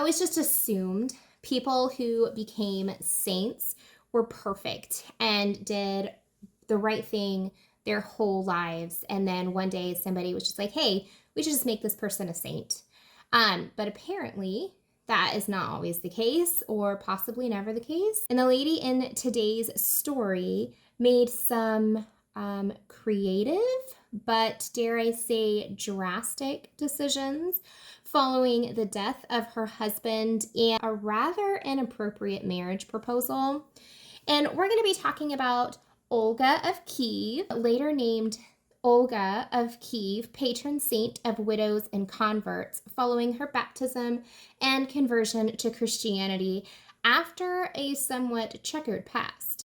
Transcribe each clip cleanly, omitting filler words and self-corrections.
always just assumed people who became saints were perfect and did the right thing their whole lives. And then one day somebody was just like, hey, we should just make this person a saint. But apparently that is not always the case, or possibly never the case. And the lady in today's story made some creative, but dare I say drastic decisions following the death of her husband and a rather inappropriate marriage proposal. And we're going to be talking about Olga of Kiev, later named Olga of Kiev, patron saint of widows and converts, following her baptism and conversion to Christianity after a somewhat checkered past.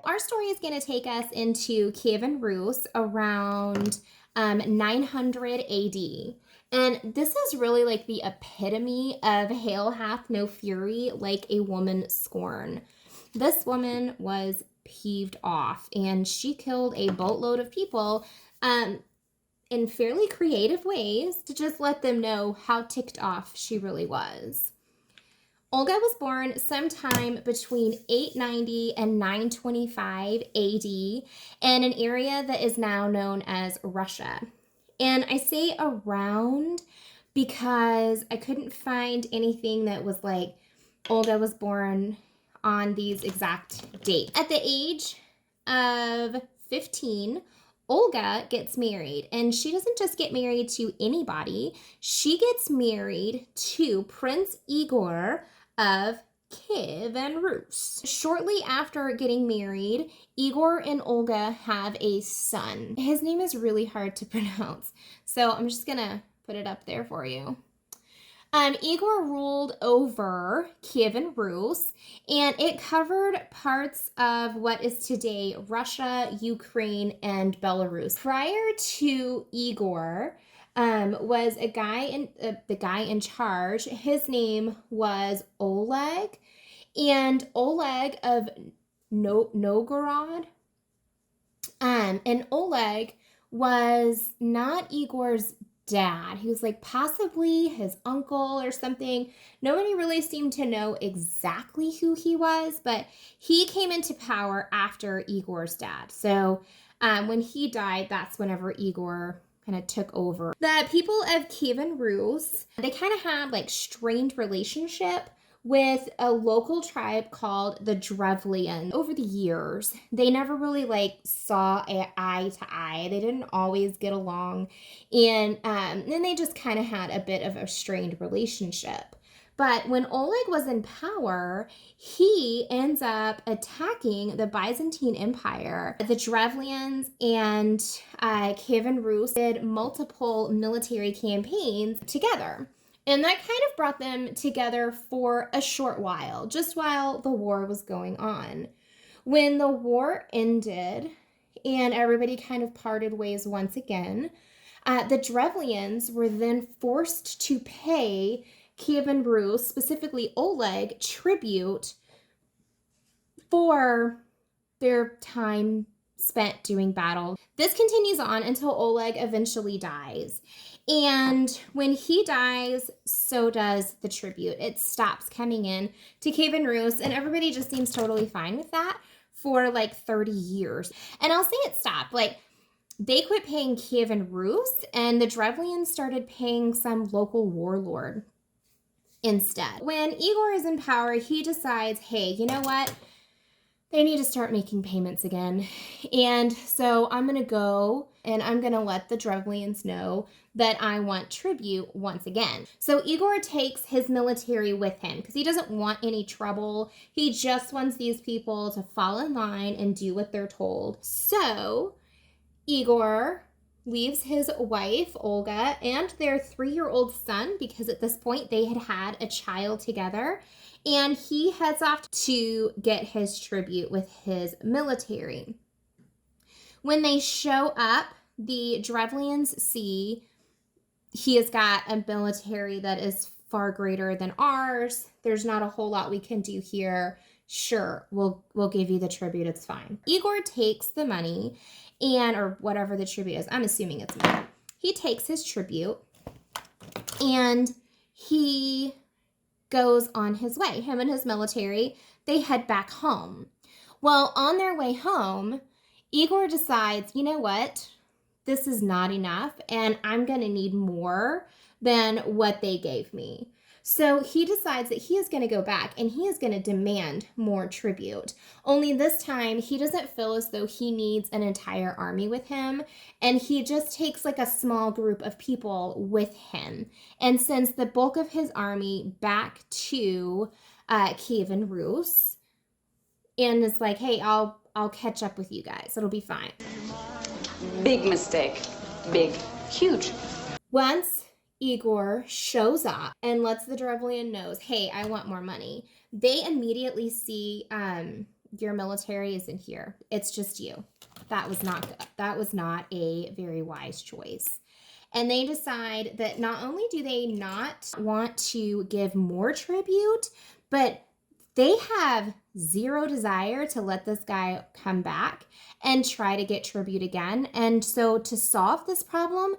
Our story is going to take us into Kiev and Rus around 900 AD. And this is really like the epitome of Hail hath no fury like a woman scorned. This woman was peeved off, and she killed a boatload of people in fairly creative ways to just let them know how ticked off she really was. Olga was born sometime between 890 and 925 AD in an area that is now known as Russia. And I say around because I couldn't find anything that was like Olga was born on these exact dates. At the age of 15, Olga gets married, and she doesn't just get married to anybody. She gets married to Prince Igor of Kiev and Rus. Shortly after getting married, Igor and Olga have a son. His name is really hard to pronounce, so I'm just gonna put it up there for you. Igor ruled over Kiev and Rus, and it covered parts of what is today Russia, Ukraine, and Belarus. Prior to Igor, was a guy the guy in charge. His name was Oleg, and Oleg of Novgorod. And Oleg was not Igor's dad. He was like possibly his uncle or something. Nobody really seemed to know exactly who he was, but he came into power after Igor's dad. So when he died, that's whenever Igor kind of took over. The people of Kiev and Rus, they kind of had like strained relationship with a local tribe called the Drevlians. Over the years, they never really like saw eye to eye. They didn't always get along, and then they just kind of had a bit of a strained relationship. But when Oleg was in power, he ends up attacking the Byzantine Empire. The Drevlians and Kiev and Rus did multiple military campaigns together. And that kind of brought them together for a short while, just while the war was going on. When the war ended and everybody kind of parted ways once again, the Drevlians were then forced to pay Kiev and Rus, specifically Oleg, tribute for their time spent doing battle. This continues on until Oleg eventually dies. And when he dies, so does the tribute. It stops coming in to Kiev and Rus, and everybody just seems totally fine with that for like 30 years. And I'll say it stopped. Like, they quit paying Kiev and Rus, and the Drevlians started paying some local warlord instead. When Igor is in power, he decides, hey, you know what? They need to start making payments again. And so I'm going to go and I'm going to let the Drevlians know that I want tribute once again. So Igor takes his military with him because he doesn't want any trouble. He just wants these people to fall in line and do what they're told. So Igor leaves his wife, Olga, and their 3-year-old son, because at this point they had had a child together, and he heads off to get his tribute with his military. When they show up, the Drevlians see he has got a military that is far greater than ours. There's not a whole lot we can do here. Sure, we'll give you the tribute. It's fine. Igor takes the money or whatever the tribute is. I'm assuming it's money. He takes his tribute and he goes on his way. Him and his military, they head back home. Well, on their way home, Igor decides, you know what? This is not enough, and I'm going to need more than what they gave me. So he decides that he is going to go back and he is going to demand more tribute. Only this time, he doesn't feel as though he needs an entire army with him, and he just takes like a small group of people with him and sends the bulk of his army back to Kiev and Rus, and is like, hey, I'll catch up with you guys. It'll be fine. Big mistake. Big. Huge. Once Igor shows up and lets the Drevlian knows, hey, I want more money, they immediately see your military isn't here. It's just you. That was not good. That was not a very wise choice. And they decide that not only do they not want to give more tribute, but they have zero desire to let this guy come back and try to get tribute again. And so to solve this problem,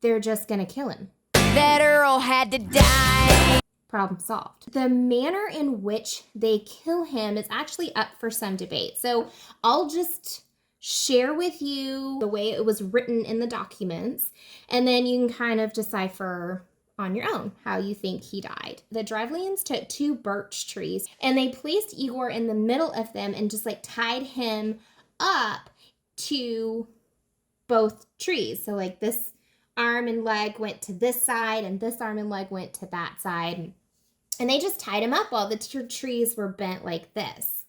they're just going to kill him. That Earl had to die. Problem solved. The manner in which they kill him is actually up for some debate. So I'll just share with you the way it was written in the documents, and then you can kind of decipher on your own how you think he died. The Drevlians took 2 birch trees and they placed Igor in the middle of them and just like tied him up to both trees. So like this arm and leg went to this side and this arm and leg went to that side. And they just tied him up while the 2 trees were bent like this.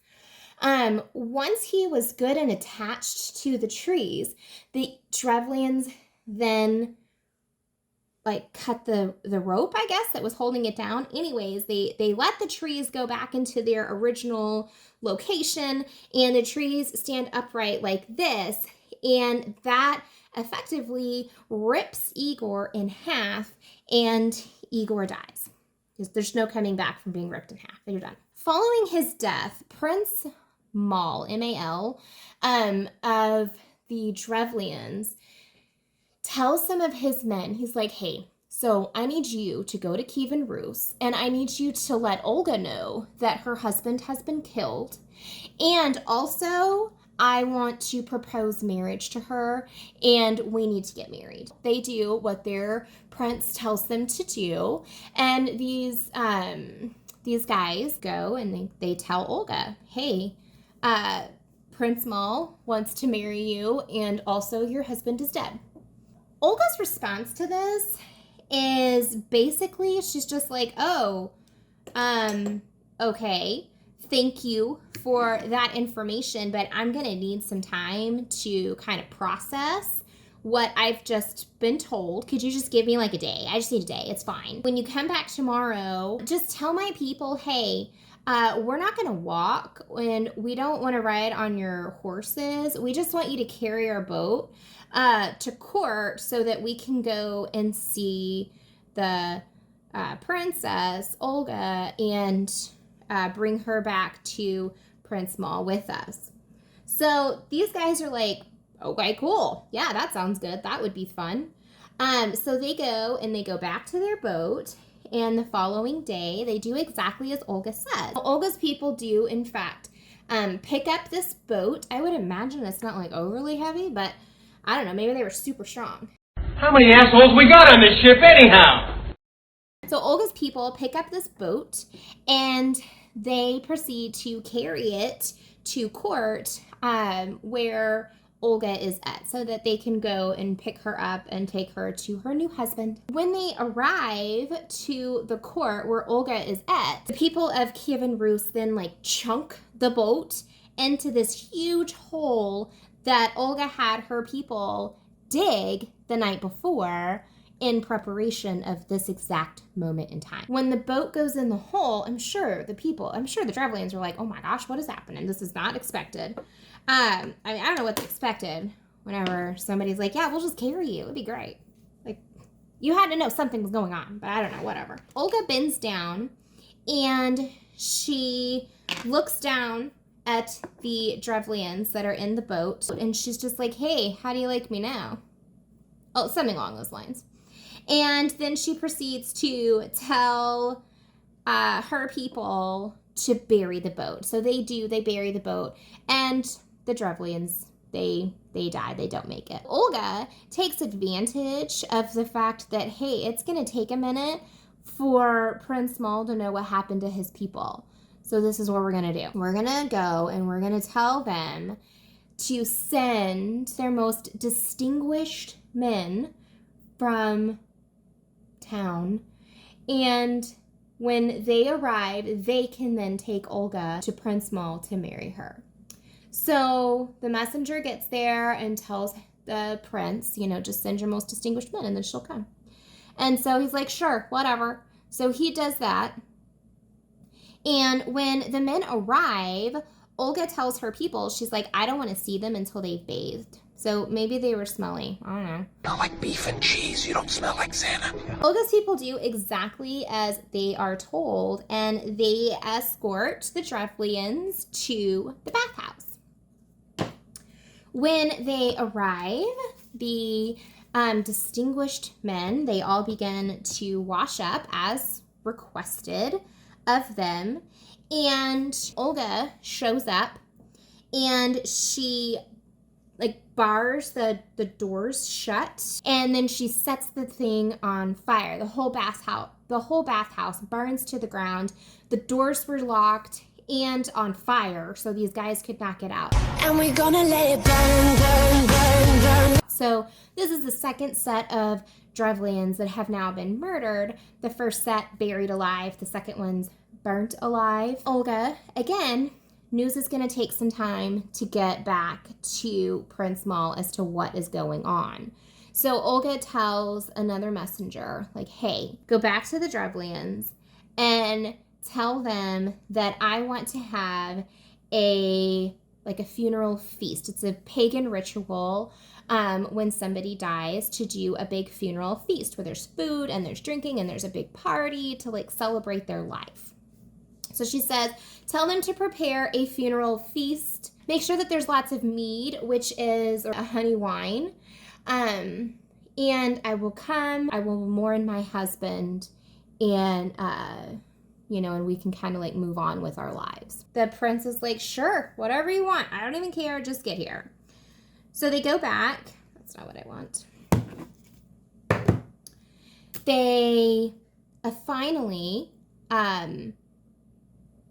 Once he was good and attached to the trees, the Drevlians then like cut the rope, I guess, that was holding it down. Anyways, they let the trees go back into their original location, and the trees stand upright like this, and that effectively rips Igor in half, and Igor dies. Because there's no coming back from being ripped in half. You're done. Following his death, Prince Mal, M-A-L, of the Drevlians, tells some of his men, he's like, hey, so I need you to go to Kiev and Rus, and I need you to let Olga know that her husband has been killed. And also, I want to propose marriage to her, and we need to get married. They do what their prince tells them to do, and these guys go and they tell Olga, hey, Prince Mal wants to marry you, and also your husband is dead. Olga's response to this is basically, she's just like, oh, okay, thank you for that information, but I'm going to need some time to kind of process what I've just been told. Could you just give me like a day? I just need a day. It's fine. When you come back tomorrow, just tell my people, hey, we're not going to walk, and we don't want to ride on your horses. We just want you to carry our boat to court so that we can go and see the princess, Olga, and bring her back to Prince Mal with us. So these guys are like, okay, cool. Yeah, that sounds good. That would be fun. So they go back to their boat, and the following day, they do exactly as Olga said. Olga's people do, in fact, pick up this boat. I would imagine it's not like overly heavy, but I don't know, maybe they were super strong. How many assholes we got on this ship anyhow? So Olga's people pick up this boat, and they proceed to carry it to court where Olga is at, so that they can go and pick her up and take her to her new husband. When they arrive to the court where Olga is at, the people of Kiev and Rus then like chunk the boat into this huge hole that Olga had her people dig the night before in preparation of this exact moment in time. When the boat goes in the hole, I'm sure the Drevlians were like, oh my gosh, what is happening? This is not expected. I mean, I don't know what's expected whenever somebody's like, yeah, we'll just carry you. It'd be great. Like, you had to know something was going on, but I don't know, whatever. Olga bends down and she looks down at the Drevlians that are in the boat, and she's just like, hey, how do you like me now? Oh, something along those lines. And then she proceeds to tell her people to bury the boat. So they bury the boat, and the Drevlians, they die. They don't make it. Olga takes advantage of the fact that, hey, it's going to take a minute for Prince Maul to know what happened to his people. So this is what we're going to do. We're going to go and we're going to tell them to send their most distinguished men from town. And when they arrive, they can then take Olga to Prince Maul to marry her. So the messenger gets there and tells the prince, just send your most distinguished men and then she'll come. And so he's like, sure, whatever. So he does that. And when the men arrive, Olga tells her people, she's like, I don't want to see them until they've bathed. So maybe they were smelly. I don't know. Not like beef and cheese. You don't smell like Santa. Olga's people do exactly as they are told, and they escort the Drevlians to the bathhouse. When they arrive, the distinguished men, they all begin to wash up as requested of them. And Olga shows up and she bars the doors shut, and then she sets the thing on fire. The whole bathhouse burns to the ground. The doors were locked and on fire, so these guys could not get out. And we're gonna let it burn, burn, burn, burn. So this is the second set of Drevlians that have now been murdered. The first set buried alive, the second one's burnt alive. Olga, again, news is going to take some time to get back to Prince Maul as to what is going on. So Olga tells another messenger, like, hey, go back to the Drevlians and tell them that I want to have a funeral feast. It's a pagan ritual when somebody dies, to do a big funeral feast where there's food and there's drinking and there's a big party to celebrate their life. So she says, tell them to prepare a funeral feast. Make sure that there's lots of mead, which is a honey wine. And I will come, I will mourn my husband, and, and we can kind of move on with our lives. The prince is like, sure, whatever you want. I don't even care. Just get here. So they go back. That's not what I want. They finally,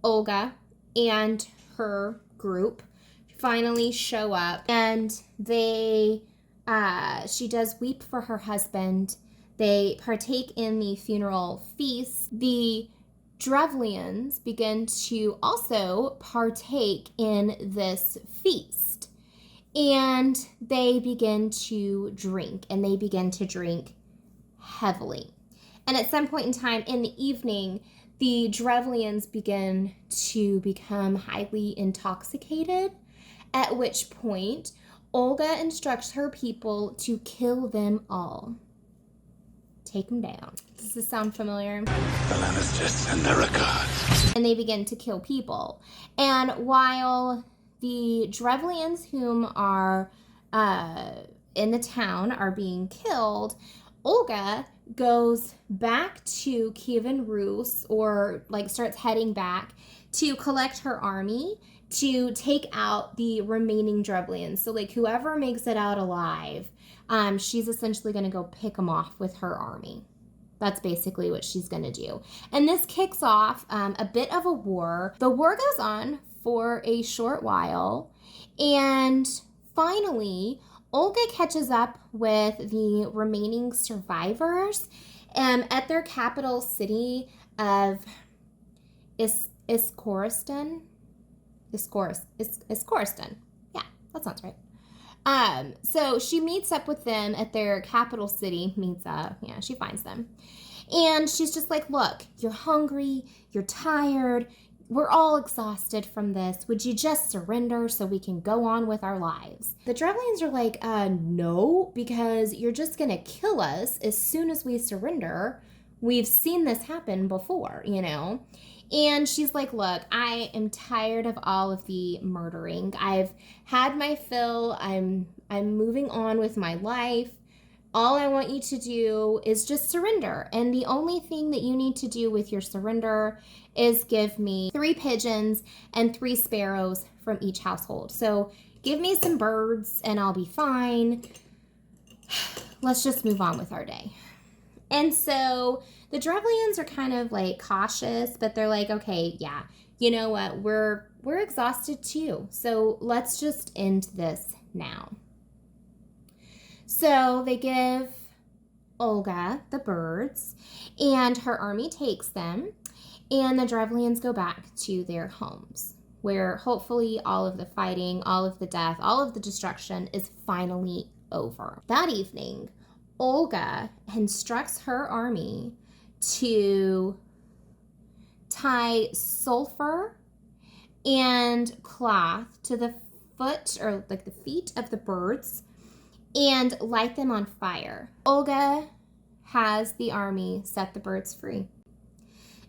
Olga and her group finally show up, and she does weep for her husband. They partake in the funeral feast. The Drevlians begin to also partake in this feast, and they begin to drink, and they begin to drink heavily. And at some point in time in the evening, the Drevlians begin to become highly intoxicated, at which point Olga instructs her people to kill them all. Take them down. Does this sound familiar? The Lannisters send their regards. And they begin to kill people. And while the Drevlians whom are in the town are being killed, Olga goes back to Kiev Rus, or starts heading back to collect her army to take out the remaining Drevlians. So whoever makes it out alive, she's essentially going to go pick them off with her army. That's basically what she's going to do. And this kicks off a bit of a war. The war goes on for a short while, and finally Olga catches up with the remaining survivors at their capital city of Iskoristan. Yeah, that sounds right. So she meets up with them at their capital city, she finds them. And she's just like, look, you're hungry, you're tired, we're all exhausted from this. Would you just surrender so we can go on with our lives? The Drevlians are like, no, because you're just gonna kill us as soon as we surrender. We've seen this happen before, And she's like, look, I am tired of all of the murdering. I've had my fill. I'm moving on with my life. All I want you to do is just surrender. And the only thing that you need to do with your surrender is give me 3 pigeons and 3 sparrows from each household. So give me some birds and I'll be fine. Let's just move on with our day. And so the Drevlians are kind of like cautious, but they're like, okay, yeah, you know what? We're exhausted too. So let's just end this now. So they give Olga the birds, and her army takes them, and the Drevlians go back to their homes, where hopefully all of the fighting, all of the death, all of the destruction is finally over. That evening, Olga instructs her army to tie sulfur and cloth to the foot, or like the feet of the birds, and light them on fire. Olga has the army set the birds free.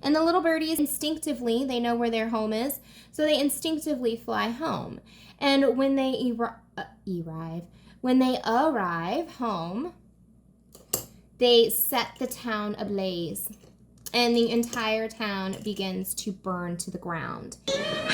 And the little birdies instinctively, they know where their home is, so they instinctively fly home. And when they arrive home, they set the town ablaze, and the entire town begins to burn to the ground.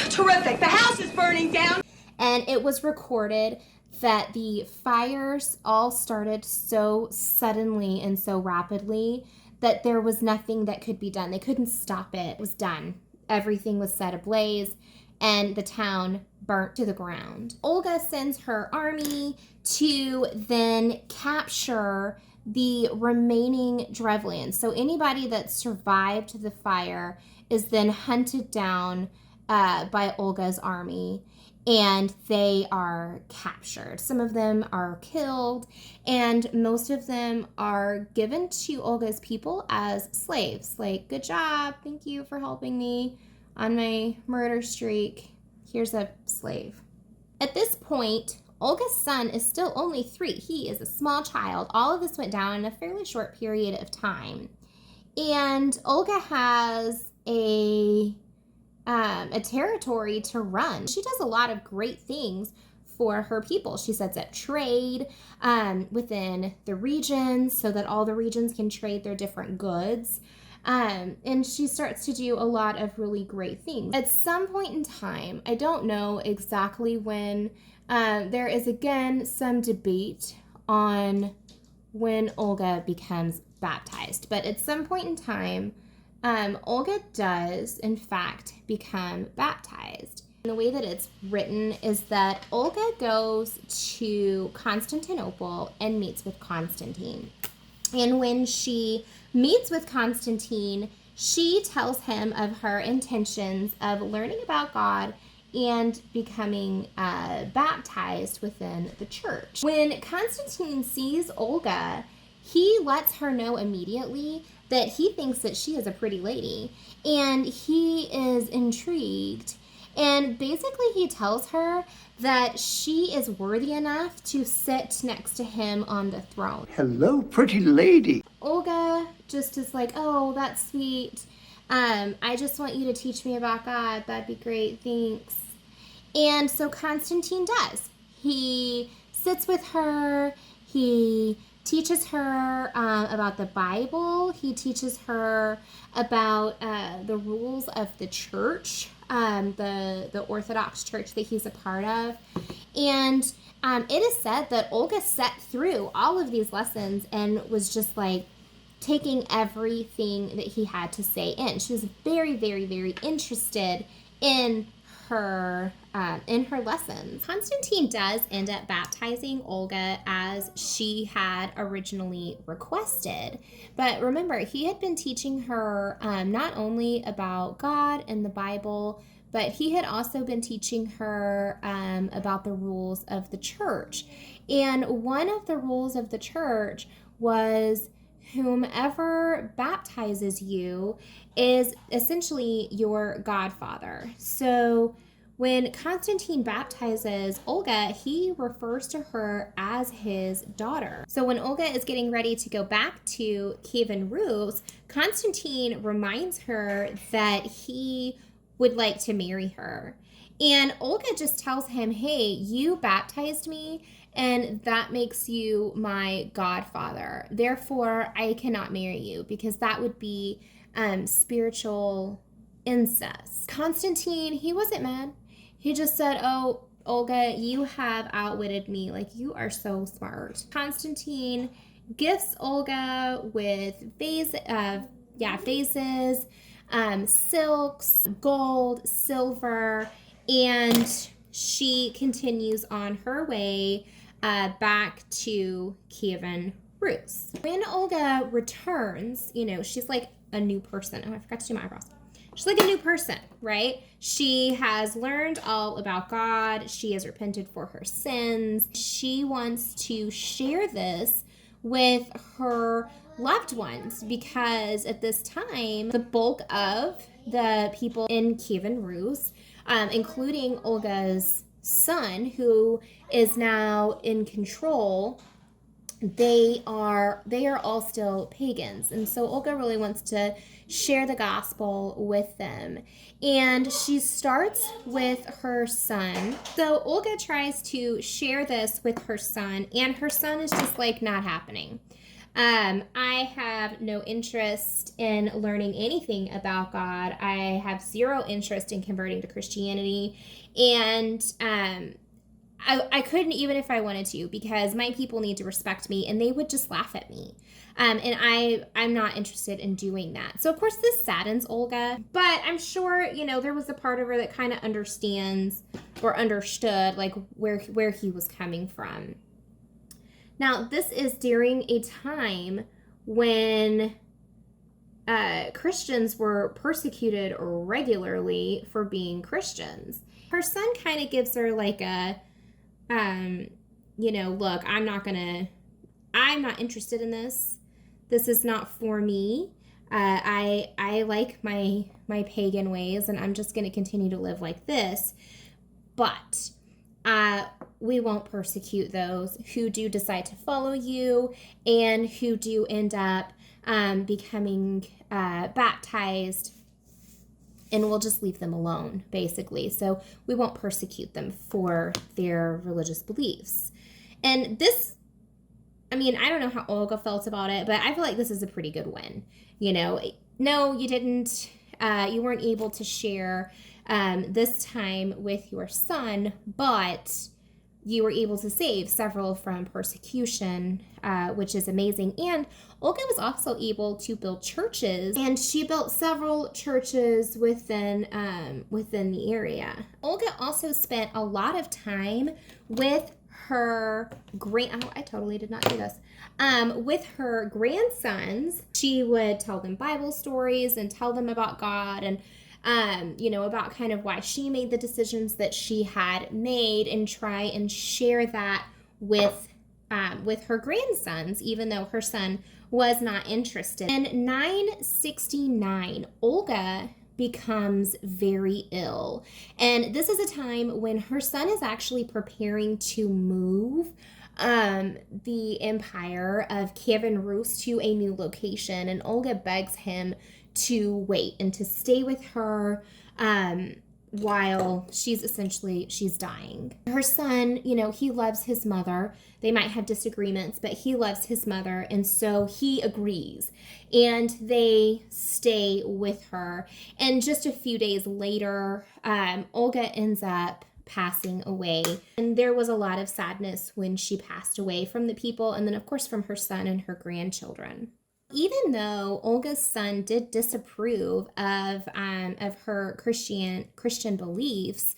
Terrific! The house is burning down! And it was recorded that the fires all started so suddenly and so rapidly that there was nothing that could be done. They couldn't stop it. It was done. Everything was set ablaze, and the town burnt to the ground. Olga sends her army to then capture the remaining Drevlians. So anybody that survived the fire is then hunted down by Olga's army, and they are captured. Some of them are killed, and most of them are given to Olga's people as slaves. Like, good job, thank you for helping me on my murder streak. Here's a slave. At this point, Olga's son is still only 3. He is a small child. All of this went down in a fairly short period of time. And Olga has a territory to run. She does a lot of great things for her people. She sets up trade within the regions so that all the regions can trade their different goods. And she starts to do a lot of really great things. At some point in time, I don't know exactly when, there is again some debate on when Olga becomes baptized. But at some point in time, Olga does, in fact, become baptized. And the way that it's written is that Olga goes to Constantinople and meets with Constantine. And when she meets with Constantine, she tells him of her intentions of learning about God and becoming baptized within the church. When Constantine sees Olga, he lets her know immediately that he thinks that she is a pretty lady, and he is intrigued. And basically he tells her that she is worthy enough to sit next to him on the throne. Hello, pretty lady. Olga just is like, oh, that's sweet. I just want you to teach me about God. That'd be great. Thanks. And so Constantine does. He sits with her. He teaches her about the Bible. He teaches her about the rules of the church, the Orthodox church that he's a part of. And it is said that Olga sat through all of these lessons and was just like taking everything that he had to say in. She was very, very, very interested in in her lessons. Constantine does end up baptizing Olga as she had originally requested. But remember, he had been teaching her not only about God and the Bible, but he had also been teaching her about the rules of the church. And one of the rules of the church was whomever baptizes you is essentially your godfather. So when Constantine baptizes Olga, he refers to her as his daughter. So when Olga is getting ready to go back to Kiev and Rus, Constantine reminds her that he would like to marry her. And Olga just tells him, hey, you baptized me, and that makes you my godfather. Therefore, I cannot marry you because that would be spiritual incest. Constantine, he wasn't mad. He just said, oh, Olga, you have outwitted me. Like, you are so smart. Constantine gifts Olga with vases, silks, gold, silver, and she continues on her way back to Kiev and Rus. When Olga returns, she's like a new person. Oh, I forgot to do my eyebrows. She's like a new person, right? She has learned all about God. She has repented for her sins. She wants to share this with her loved ones because at this time, the bulk of the people in Kiev and Rus, including Olga's son, who is now in control, they are all still pagans. And so Olga really wants to share the gospel with them. And she starts with her son. So Olga tries to share this with her son, and her son is just like not happening. I have no interest in learning anything about God. I have zero interest in converting to Christianity. And I couldn't even if I wanted to, because my people need to respect me, and they would just laugh at me. And I'm not interested in doing that. So of course this saddens Olga, but I'm sure, there was a part of her that kind of understands or understood like where he was coming from. Now, this is during a time when Christians were persecuted regularly for being Christians. Her son kind of gives her like a, look, I'm not interested in this. This is not for me. I like my pagan ways, and I'm just going to continue to live like this. But we won't persecute those who do decide to follow you and who do end up becoming baptized, and we'll just leave them alone, basically. So we won't persecute them for their religious beliefs. And this, I don't know how Olga felt about it, but I feel like this is a pretty good win. No, you didn't, you weren't able to share this time with your son, but you were able to save several from persecution, which is amazing. And Olga was also able to build churches, and she built several churches within the area. Olga also spent a lot of time with her I totally did not do this. With her grandsons. She would tell them Bible stories and tell them about God, and about kind of why she made the decisions that she had made, and try and share that with her grandsons, even though her son was not interested. In 969, Olga becomes very ill. And this is a time when her son is actually preparing to move the empire of Kiev and Rus to a new location. And Olga begs him to wait and to stay with her while she's dying. Her son, he loves his mother. They might have disagreements, but he loves his mother, and so he agrees. And they stay with her. And just a few days later, Olga ends up passing away. And there was a lot of sadness when she passed away from the people, and then of course from her son and her grandchildren. Even though Olga's son did disapprove of her Christian beliefs,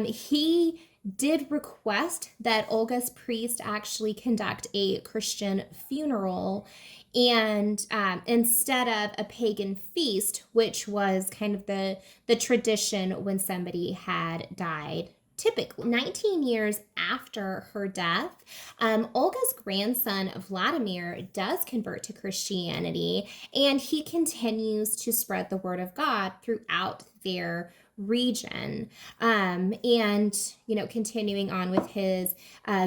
he did request that Olga's priest actually conduct a Christian funeral, and instead of a pagan feast, which was kind of the tradition when somebody had died. Typically, 19 years after her death, Olga's grandson Vladimir does convert to Christianity, and he continues to spread the word of God throughout their region, and continuing on with his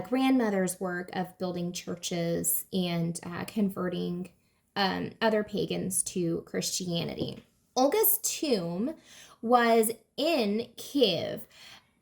grandmother's work of building churches and converting other pagans to Christianity. Olga's tomb was in Kiev,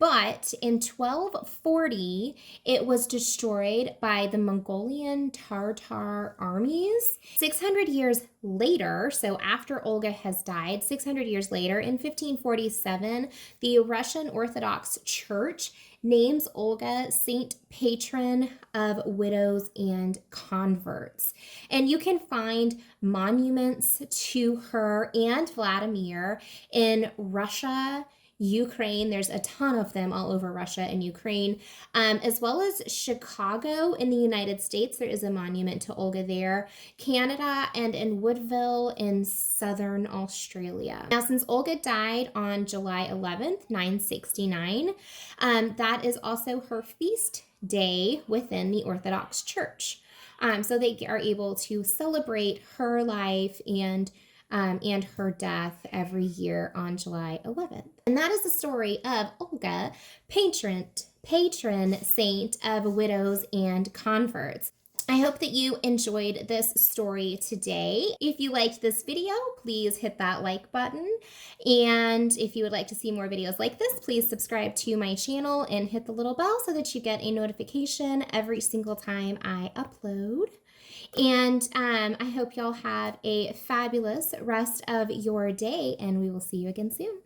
but in 1240, it was destroyed by the Mongolian Tartar armies. 600 years later, so after Olga has died, 600 years later, in 1547, the Russian Orthodox Church names Olga Saint Patron of Widows and Converts. And you can find monuments to her and Vladimir in Russia, Ukraine. There's a ton of them all over Russia and Ukraine, as well as Chicago in the United States. There is a monument to Olga there, Canada, and in Woodville in southern Australia. Now, since Olga died on July 11th, 969, that is also her feast day within the Orthodox Church. So they are able to celebrate her life and her death every year on July 11th. And that is the story of Olga, patron saint of widows and converts. I hope that you enjoyed this story today. If you liked this video, please hit that like button. And if you would like to see more videos like this, please subscribe to my channel and hit the little bell so that you get a notification every single time I upload. And I hope y'all have a fabulous rest of your day, and we will see you again soon.